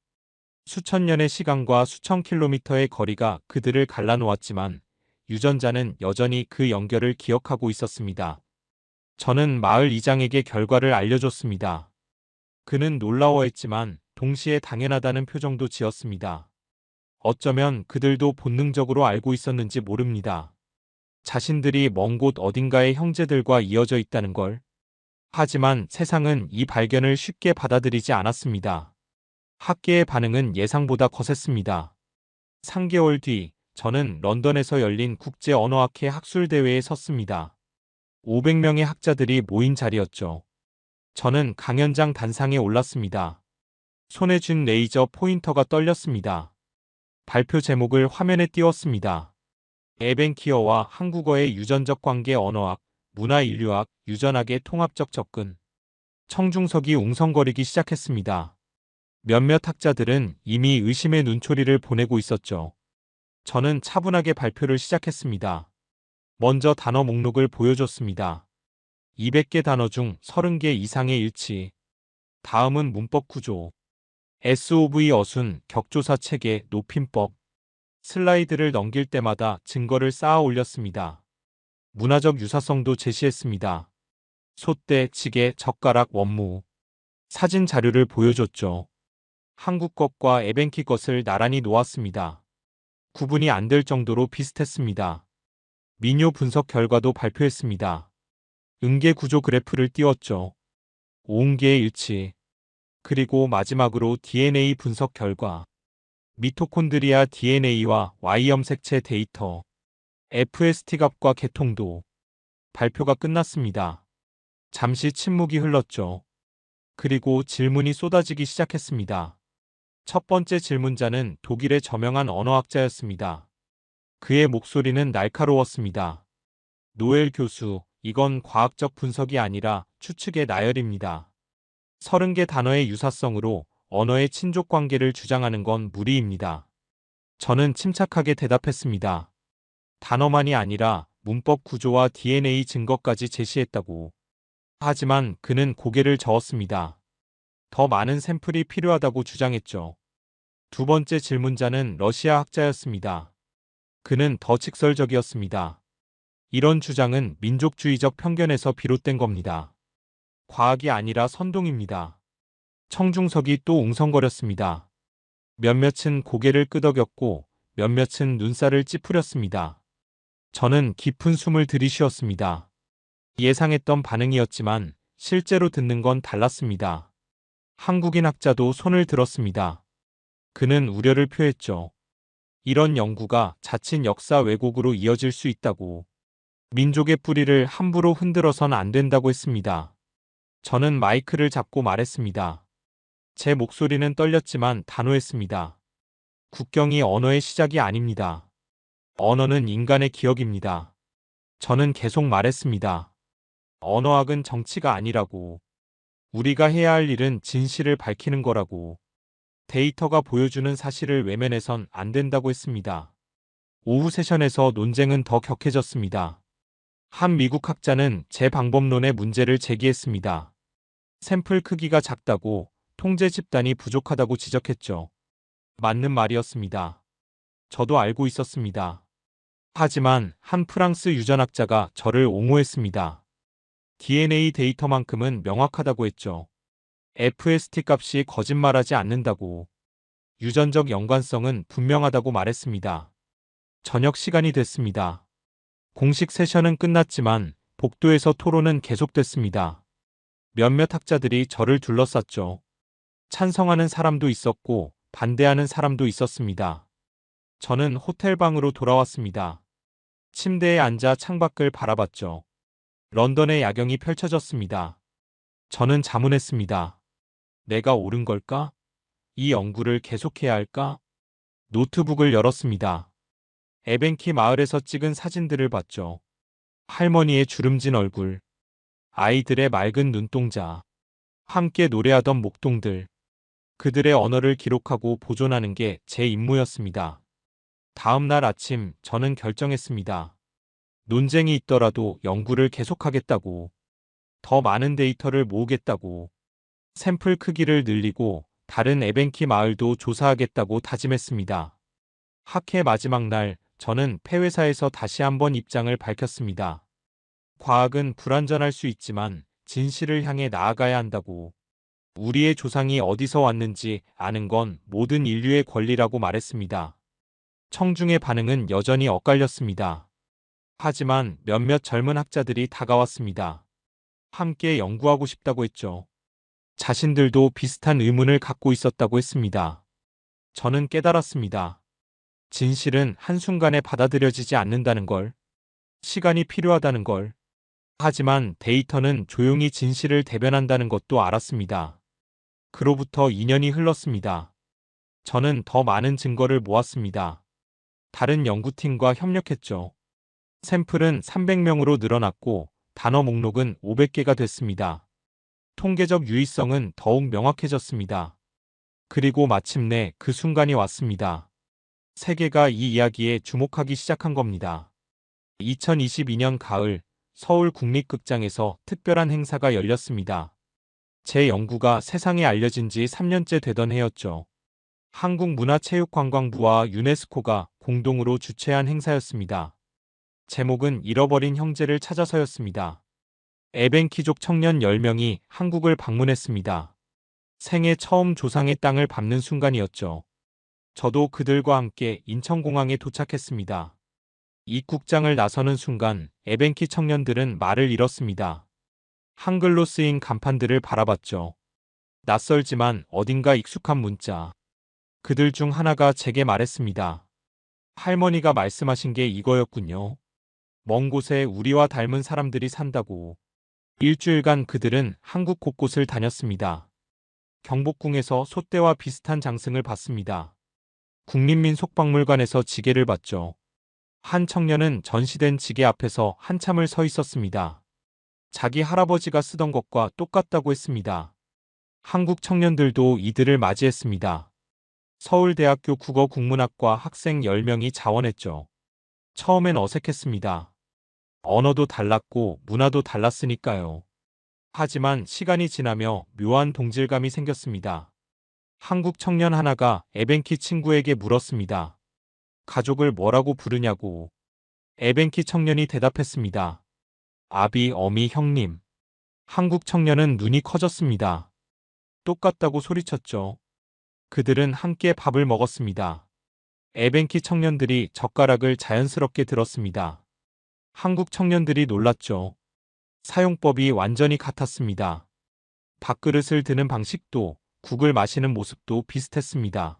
수천 년의 시간과 수천 킬로미터의 거리가 그들을 갈라놓았지만 유전자는 여전히 그 연결을 기억하고 있었습니다. 저는 마을 이장에게 결과를 알려줬습니다. 그는 놀라워했지만 동시에 당연하다는 표정도 지었습니다. 어쩌면 그들도 본능적으로 알고 있었는지 모릅니다. 자신들이 먼 곳 어딘가의 형제들과 이어져 있다는 걸. 하지만 세상은 이 발견을 쉽게 받아들이지 않았습니다. 학계의 반응은 예상보다 거셌습니다. 3개월 뒤, 저는 런던에서 열린 국제언어학회 학술대회에 섰습니다. 500명의 학자들이 모인 자리였죠. 저는 강연장 단상에 올랐습니다. 손에 쥔 레이저 포인터가 떨렸습니다. 발표 제목을 화면에 띄웠습니다. 에벤키어와 한국어의 유전적 관계 언어학, 문화인류학, 유전학의 통합적 접근. 청중석이 웅성거리기 시작했습니다. 몇몇 학자들은 이미 의심의 눈초리를 보내고 있었죠. 저는 차분하게 발표를 시작했습니다. 먼저 단어 목록을 보여줬습니다. 200개 단어 중 30개 이상의 일치. 다음은 문법 구조. SOV 어순, 격조사 체계, 높임법. 슬라이드를 넘길 때마다 증거를 쌓아 올렸습니다. 문화적 유사성도 제시했습니다. 솥대, 지게, 젓가락, 원무. 사진 자료를 보여줬죠. 한국 것과 에벤키 것을 나란히 놓았습니다. 구분이 안 될 정도로 비슷했습니다. 민요 분석 결과도 발표했습니다. 응계 구조 그래프를 띄웠죠. 5개의 일치. 그리고 마지막으로 DNA 분석 결과. 미토콘드리아 DNA와 Y염색체 데이터. FST 값과 계통도. 발표가 끝났습니다. 잠시 침묵이 흘렀죠. 그리고 질문이 쏟아지기 시작했습니다. 첫 번째 질문자는 독일의 저명한 언어학자였습니다. 그의 목소리는 날카로웠습니다. 노엘 교수, 이건 과학적 분석이 아니라 추측의 나열입니다. 30개 단어의 유사성으로 언어의 친족 관계를 주장하는 건 무리입니다. 저는 침착하게 대답했습니다. 단어만이 아니라 문법 구조와 DNA 증거까지 제시했다고. 하지만 그는 고개를 저었습니다. 더 많은 샘플이 필요하다고 주장했죠. 두 번째 질문자는 러시아 학자였습니다. 그는 더 직설적이었습니다. 이런 주장은 민족주의적 편견에서 비롯된 겁니다. 과학이 아니라 선동입니다. 청중석이 또 웅성거렸습니다. 몇몇은 고개를 끄덕였고 몇몇은 눈살을 찌푸렸습니다. 저는 깊은 숨을 들이쉬었습니다. 예상했던 반응이었지만 실제로 듣는 건 달랐습니다. 한국인 학자도 손을 들었습니다. 그는 우려를 표했죠. 이런 연구가 자칫 역사 왜곡으로 이어질 수 있다고. 민족의 뿌리를 함부로 흔들어선 안 된다고 했습니다. 저는 마이크를 잡고 말했습니다. 제 목소리는 떨렸지만 단호했습니다. 국경이 언어의 시작이 아닙니다. 언어는 인간의 기억입니다. 저는 계속 말했습니다. 언어학은 정치가 아니라고. 우리가 해야 할 일은 진실을 밝히는 거라고. 데이터가 보여주는 사실을 외면해선 안 된다고 했습니다. 오후 세션에서 논쟁은 더 격해졌습니다. 한 미국 학자는 제 방법론의 문제를 제기했습니다. 샘플 크기가 작다고, 통제 집단이 부족하다고 지적했죠. 맞는 말이었습니다. 저도 알고 있었습니다. 하지만 한 프랑스 유전학자가 저를 옹호했습니다. DNA 데이터만큼은 명확하다고 했죠. FST 값이 거짓말하지 않는다고. 유전적 연관성은 분명하다고 말했습니다. 저녁 시간이 됐습니다. 공식 세션은 끝났지만 복도에서 토론은 계속됐습니다. 몇몇 학자들이 저를 둘러쌌죠. 찬성하는 사람도 있었고 반대하는 사람도 있었습니다. 저는 호텔방으로 돌아왔습니다. 침대에 앉아 창밖을 바라봤죠. 런던의 야경이 펼쳐졌습니다. 저는 자문했습니다. 내가 옳은 걸까? 이 연구를 계속해야 할까? 노트북을 열었습니다. 에벤키 마을에서 찍은 사진들을 봤죠. 할머니의 주름진 얼굴, 아이들의 맑은 눈동자, 함께 노래하던 목동들, 그들의 언어를 기록하고 보존하는 게 제 임무였습니다. 다음 날 아침 저는 결정했습니다. 논쟁이 있더라도 연구를 계속하겠다고, 더 많은 데이터를 모으겠다고, 샘플 크기를 늘리고 다른 에벤키 마을도 조사하겠다고 다짐했습니다. 학회 마지막 날 저는 폐회사에서 다시 한번 입장을 밝혔습니다. 과학은 불완전할 수 있지만 진실을 향해 나아가야 한다고. 우리의 조상이 어디서 왔는지 아는 건 모든 인류의 권리라고 말했습니다. 청중의 반응은 여전히 엇갈렸습니다. 하지만 몇몇 젊은 학자들이 다가왔습니다. 함께 연구하고 싶다고 했죠. 자신들도 비슷한 의문을 갖고 있었다고 했습니다. 저는 깨달았습니다. 진실은 한순간에 받아들여지지 않는다는 걸, 시간이 필요하다는 걸, 하지만 데이터는 조용히 진실을 대변한다는 것도 알았습니다. 그로부터 2년이 흘렀습니다. 저는 더 많은 증거를 모았습니다. 다른 연구팀과 협력했죠. 샘플은 300명으로 늘어났고 단어 목록은 500개가 됐습니다. 통계적 유의성은 더욱 명확해졌습니다. 그리고 마침내 그 순간이 왔습니다. 세계가 이 이야기에 주목하기 시작한 겁니다. 2022년 가을 서울 국립극장에서 특별한 행사가 열렸습니다. 제 연구가 세상에 알려진 지 3년째 되던 해였죠. 한국문화체육관광부와 유네스코가 공동으로 주최한 행사였습니다. 제목은 잃어버린 형제를 찾아서였습니다. 에벤키족 청년 10명이 한국을 방문했습니다. 생애 처음 조상의 땅을 밟는 순간이었죠. 저도 그들과 함께 인천공항에 도착했습니다. 입국장을 나서는 순간 에벤키 청년들은 말을 잃었습니다. 한글로 쓰인 간판들을 바라봤죠. 낯설지만 어딘가 익숙한 문자. 그들 중 하나가 제게 말했습니다. 할머니가 말씀하신 게 이거였군요. 먼 곳에 우리와 닮은 사람들이 산다고. 일주일간 그들은 한국 곳곳을 다녔습니다. 경복궁에서 소떼와 비슷한 장승을 봤습니다. 국립민속박물관에서 지게를 봤죠. 한 청년은 전시된 지게 앞에서 한참을 서 있었습니다. 자기 할아버지가 쓰던 것과 똑같다고 했습니다. 한국 청년들도 이들을 맞이했습니다. 서울대학교 국어국문학과 학생 10명이 자원했죠. 처음엔 어색했습니다. 언어도 달랐고 문화도 달랐으니까요. 하지만 시간이 지나며 묘한 동질감이 생겼습니다. 한국 청년 하나가 에벤키 친구에게 물었습니다. 가족을 뭐라고 부르냐고. 에벤키 청년이 대답했습니다. 아비, 어미, 형님. 한국 청년은 눈이 커졌습니다. 똑같다고 소리쳤죠. 그들은 함께 밥을 먹었습니다. 에벤키 청년들이 젓가락을 자연스럽게 들었습니다. 한국 청년들이 놀랐죠. 사용법이 완전히 같았습니다. 밥그릇을 드는 방식도 국을 마시는 모습도 비슷했습니다.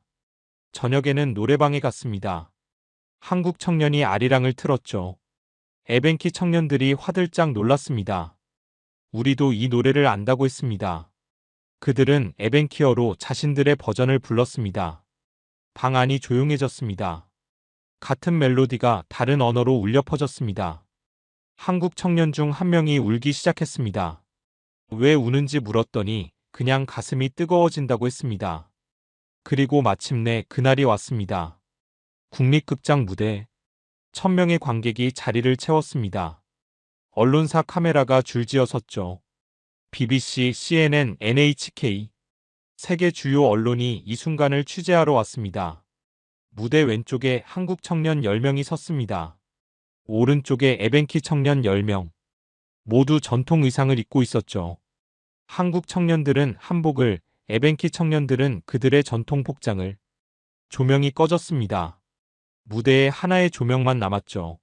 저녁에는 노래방에 갔습니다. 한국 청년이 아리랑을 틀었죠. 에벤키 청년들이 화들짝 놀랐습니다. 우리도 이 노래를 안다고 했습니다. 그들은 에벤키어로 자신들의 버전을 불렀습니다. 방 안이 조용해졌습니다. 같은 멜로디가 다른 언어로 울려 퍼졌습니다. 한국 청년 중 한 명이 울기 시작했습니다. 왜 우는지 물었더니 그냥 가슴이 뜨거워진다고 했습니다. 그리고 마침내 그날이 왔습니다. 국립극장 무대. 1000명의 관객이 자리를 채웠습니다. 언론사 카메라가 줄지어 섰죠. BBC, CNN, NHK. 세계 주요 언론이 이 순간을 취재하러 왔습니다. 무대 왼쪽에 한국 청년 10명이 섰습니다. 오른쪽에 에벤키 청년 10명. 모두 전통 의상을 입고 있었죠. 한국 청년들은 한복을, 에벤키 청년들은 그들의 전통 복장을. 조명이 꺼졌습니다. 무대에 하나의 조명만 남았죠.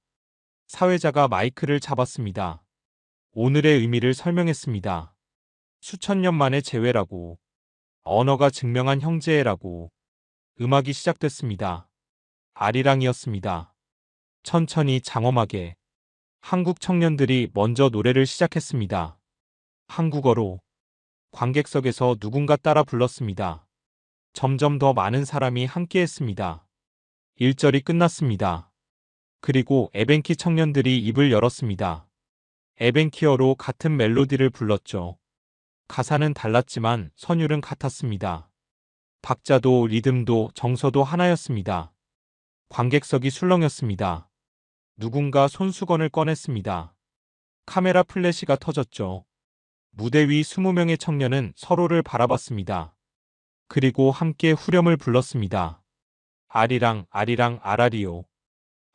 사회자가 마이크를 잡았습니다. 오늘의 의미를 설명했습니다. 수천 년 만의 재회라고. 언어가 증명한 형제애라고. 음악이 시작됐습니다. 아리랑이었습니다. 천천히 장엄하게. 한국 청년들이 먼저 노래를 시작했습니다. 한국어로. 관객석에서 누군가 따라 불렀습니다. 점점 더 많은 사람이 함께했습니다. 1절이 끝났습니다. 그리고 에벤키 청년들이 입을 열었습니다. 에벤키어로 같은 멜로디를 불렀죠. 가사는 달랐지만 선율은 같았습니다. 박자도 리듬도 정서도 하나였습니다. 관객석이 술렁였습니다. 누군가 손수건을 꺼냈습니다. 카메라 플래시가 터졌죠. 무대 위 20명의 청년은 서로를 바라봤습니다. 그리고 함께 후렴을 불렀습니다. 아리랑 아리랑 아라리요.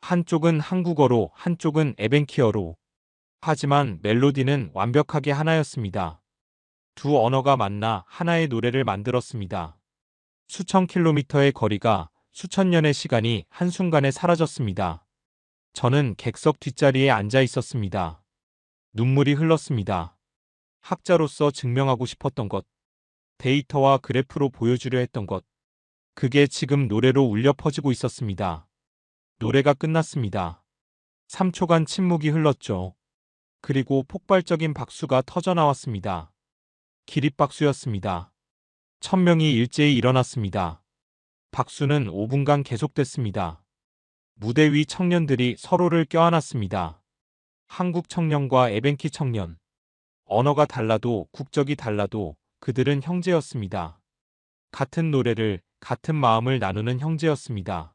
한쪽은 한국어로 한쪽은 에벤키어로. 하지만 멜로디는 완벽하게 하나였습니다. 두 언어가 만나 하나의 노래를 만들었습니다. 수천 킬로미터의 거리가 수천 년의 시간이 한순간에 사라졌습니다. 저는 객석 뒷자리에 앉아 있었습니다. 눈물이 흘렀습니다. 학자로서 증명하고 싶었던 것, 데이터와 그래프로 보여주려 했던 것, 그게 지금 노래로 울려 퍼지고 있었습니다. 노래가 끝났습니다. 3초간 침묵이 흘렀죠. 그리고 폭발적인 박수가 터져나왔습니다. 기립박수였습니다. 1000명이 일제히 일어났습니다. 박수는 5분간 계속됐습니다. 무대 위 청년들이 서로를 껴안았습니다. 한국 청년과 에벤키 청년. 언어가 달라도 국적이 달라도 그들은 형제였습니다. 같은 노래를, 같은 마음을 나누는 형제였습니다.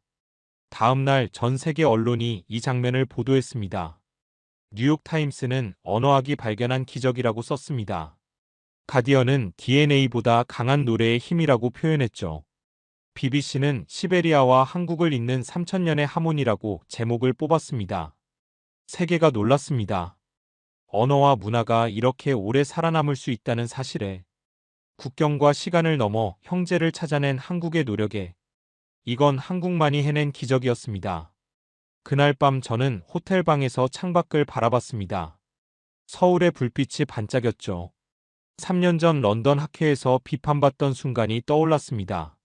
다음 날 전 세계 언론이 이 장면을 보도했습니다. 뉴욕타임스는 언어학이 발견한 기적이라고 썼습니다. 가디언은 DNA보다 강한 노래의 힘이라고 표현했죠. BBC는 시베리아와 한국을 잇는 3000년의 하모니라고 제목을 뽑았습니다. 세계가 놀랐습니다. 언어와 문화가 이렇게 오래 살아남을 수 있다는 사실에. 국경과 시간을 넘어 형제를 찾아낸 한국의 노력에. 이건 한국만이 해낸 기적이었습니다. 그날 밤 저는 호텔 방에서 창밖을 바라봤습니다. 서울의 불빛이 반짝였죠. 3년 전 런던 학회에서 비판받던 순간이 떠올랐습니다.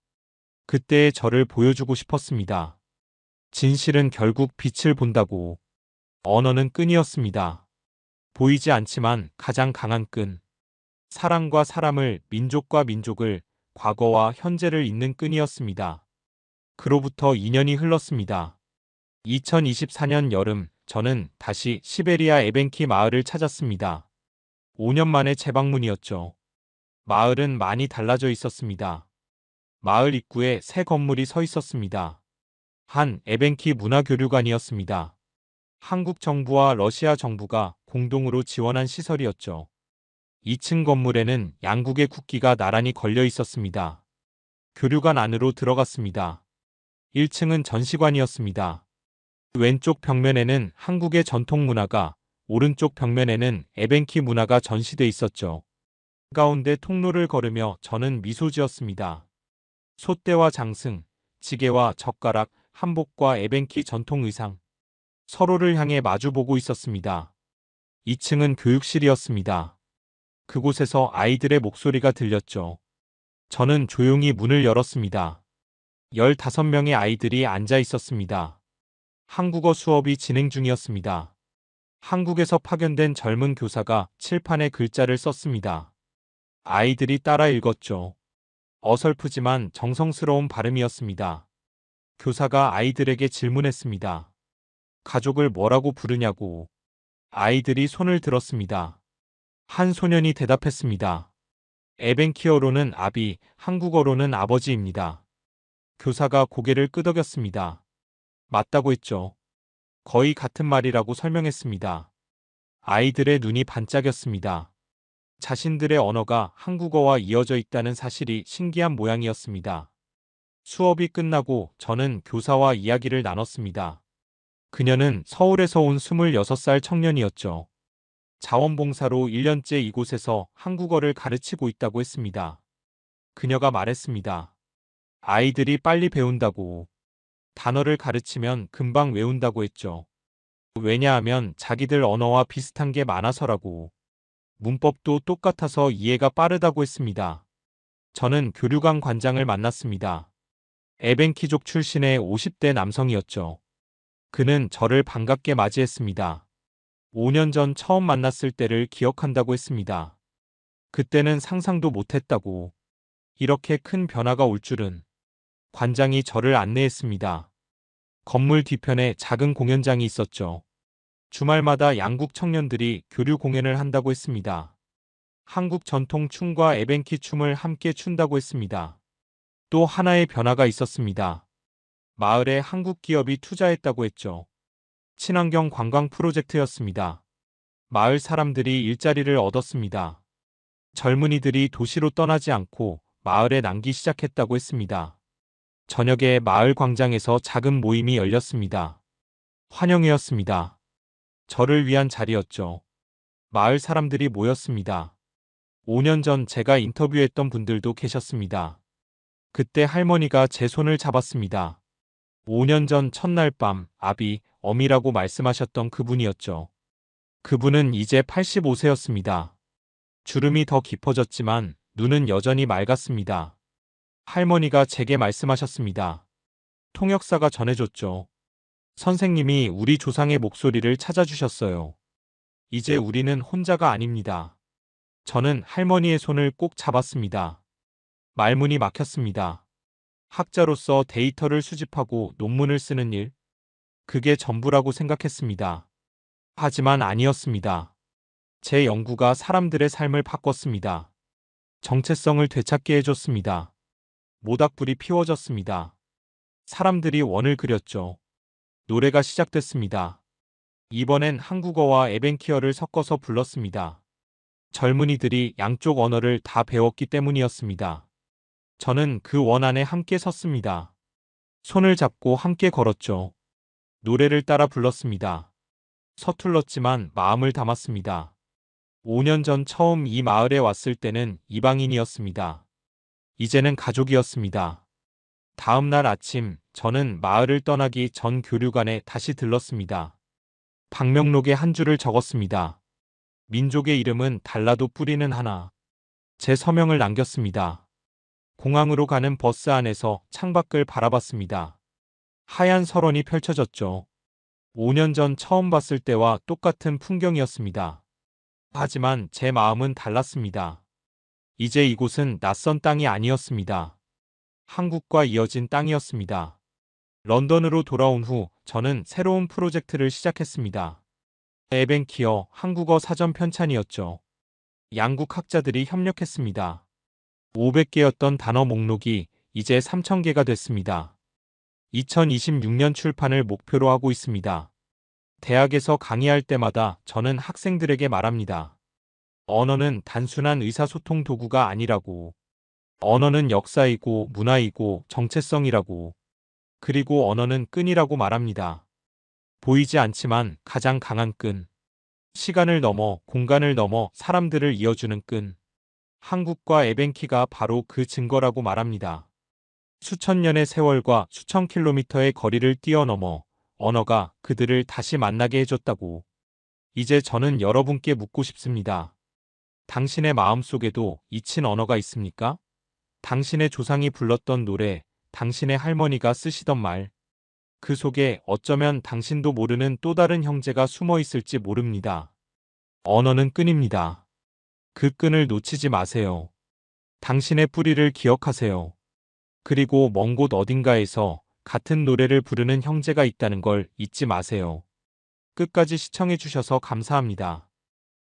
그때의 저를 보여주고 싶었습니다. 진실은 결국 빛을 본다고. 언어는 끈이었습니다. 보이지 않지만 가장 강한 끈. 사람과 사람을, 민족과 민족을, 과거와 현재를 잇는 끈이었습니다. 그로부터 2년이 흘렀습니다. 2024년 여름, 저는 다시 시베리아 에벤키 마을을 찾았습니다. 5년 만에 재방문이었죠. 마을은 많이 달라져 있었습니다. 마을 입구에 새 건물이 서 있었습니다. 한 에벤키 문화교류관이었습니다. 한국 정부와 러시아 정부가 공동으로 지원한 시설이었죠. 2층 건물에는 양국의 국기가 나란히 걸려 있었습니다. 교류관 안으로 들어갔습니다. 1층은 전시관이었습니다. 왼쪽 벽면에는 한국의 전통 문화가, 오른쪽 벽면에는 에벤키 문화가 전시돼 있었죠. 가운데 통로를 걸으며 저는 미소 지었습니다. 솥대와 장승, 지게와 젓가락, 한복과 에벤키 전통 의상. 서로를 향해 마주보고 있었습니다. 2층은 교육실이었습니다. 그곳에서 아이들의 목소리가 들렸죠. 저는 조용히 문을 열었습니다. 15명의 아이들이 앉아 있었습니다. 한국어 수업이 진행 중이었습니다. 한국에서 파견된 젊은 교사가 칠판에 글자를 썼습니다. 아이들이 따라 읽었죠. 어설프지만 정성스러운 발음이었습니다. 교사가 아이들에게 질문했습니다. 가족을 뭐라고 부르냐고. 아이들이 손을 들었습니다. 한 소년이 대답했습니다. 에벤키어로는 아비, 한국어로는 아버지입니다. 교사가 고개를 끄덕였습니다. 맞다고 했죠. 거의 같은 말이라고 설명했습니다. 아이들의 눈이 반짝였습니다. 자신들의 언어가 한국어와 이어져 있다는 사실이 신기한 모양이었습니다. 수업이 끝나고 저는 교사와 이야기를 나눴습니다. 그녀는 서울에서 온 26살 청년이었죠. 자원봉사로 1년째 이곳에서 한국어를 가르치고 있다고 했습니다. 그녀가 말했습니다. 아이들이 빨리 배운다고. 단어를 가르치면 금방 외운다고 했죠. 왜냐하면 자기들 언어와 비슷한 게 많아서라고. 문법도 똑같아서 이해가 빠르다고 했습니다. 저는 교류관 관장을 만났습니다. 에벤키족 출신의 50대 남성이었죠. 그는 저를 반갑게 맞이했습니다. 5년 전 처음 만났을 때를 기억한다고 했습니다. 그때는 상상도 못했다고. 이렇게 큰 변화가 올 줄은. 관장이 저를 안내했습니다. 건물 뒤편에 작은 공연장이 있었죠. 주말마다 양국 청년들이 교류 공연을 한다고 했습니다. 한국 전통 춤과 에벤키 춤을 함께 춘다고 했습니다. 또 하나의 변화가 있었습니다. 마을에 한국 기업이 투자했다고 했죠. 친환경 관광 프로젝트였습니다. 마을 사람들이 일자리를 얻었습니다. 젊은이들이 도시로 떠나지 않고 마을에 남기 시작했다고 했습니다. 저녁에 마을 광장에서 작은 모임이 열렸습니다. 환영회였습니다. 저를 위한 자리였죠. 마을 사람들이 모였습니다. 5년 전 제가 인터뷰했던 분들도 계셨습니다. 그때 할머니가 제 손을 잡았습니다. 5년 전 첫날 밤 아비, 어미라고 말씀하셨던 그분이었죠. 그분은 이제 85세였습니다. 주름이 더 깊어졌지만 눈은 여전히 맑았습니다. 할머니가 제게 말씀하셨습니다. 통역사가 전해줬죠. 선생님이 우리 조상의 목소리를 찾아주셨어요. 이제 우리는 혼자가 아닙니다. 저는 할머니의 손을 꼭 잡았습니다. 말문이 막혔습니다. 학자로서 데이터를 수집하고 논문을 쓰는 일, 그게 전부라고 생각했습니다. 하지만 아니었습니다. 제 연구가 사람들의 삶을 바꿨습니다. 정체성을 되찾게 해줬습니다. 모닥불이 피워졌습니다. 사람들이 원을 그렸죠. 노래가 시작됐습니다. 이번엔 한국어와 에벤키어를 섞어서 불렀습니다. 젊은이들이 양쪽 언어를 다 배웠기 때문이었습니다. 저는 그 원 안에 함께 섰습니다. 손을 잡고 함께 걸었죠. 노래를 따라 불렀습니다. 서툴렀지만 마음을 담았습니다. 5년 전 처음 이 마을에 왔을 때는 이방인이었습니다. 이제는 가족이었습니다. 다음 날 아침 저는 마을을 떠나기 전 교류관에 다시 들렀습니다. 방명록에 한 줄을 적었습니다. 민족의 이름은 달라도 뿌리는 하나. 제 서명을 남겼습니다. 공항으로 가는 버스 안에서 창밖을 바라봤습니다. 하얀 설원이 펼쳐졌죠. 5년 전 처음 봤을 때와 똑같은 풍경이었습니다. 하지만 제 마음은 달랐습니다. 이제 이곳은 낯선 땅이 아니었습니다. 한국과 이어진 땅이었습니다. 런던으로 돌아온 후 저는 새로운 프로젝트를 시작했습니다. 에벤키어 한국어 사전 편찬이었죠. 양국 학자들이 협력했습니다. 500개였던 단어 목록이 이제 3,000개가 됐습니다. 2026년 출판을 목표로 하고 있습니다. 대학에서 강의할 때마다 저는 학생들에게 말합니다. 언어는 단순한 의사소통 도구가 아니라고. 언어는 역사이고 문화이고 정체성이라고. 그리고 언어는 끈이라고 말합니다. 보이지 않지만 가장 강한 끈. 시간을 넘어 공간을 넘어 사람들을 이어주는 끈. 한국과 에벤키가 바로 그 증거라고 말합니다. 수천 년의 세월과 수천 킬로미터의 거리를 뛰어넘어 언어가 그들을 다시 만나게 해줬다고. 이제 저는 여러분께 묻고 싶습니다. 당신의 마음속에도 잊힌 언어가 있습니까? 당신의 조상이 불렀던 노래, 당신의 할머니가 쓰시던 말. 그 속에 어쩌면 당신도 모르는 또 다른 형제가 숨어 있을지 모릅니다. 언어는 끈입니다. 그 끈을 놓치지 마세요. 당신의 뿌리를 기억하세요. 그리고 먼 곳 어딘가에서 같은 노래를 부르는 형제가 있다는 걸 잊지 마세요. 끝까지 시청해 주셔서 감사합니다.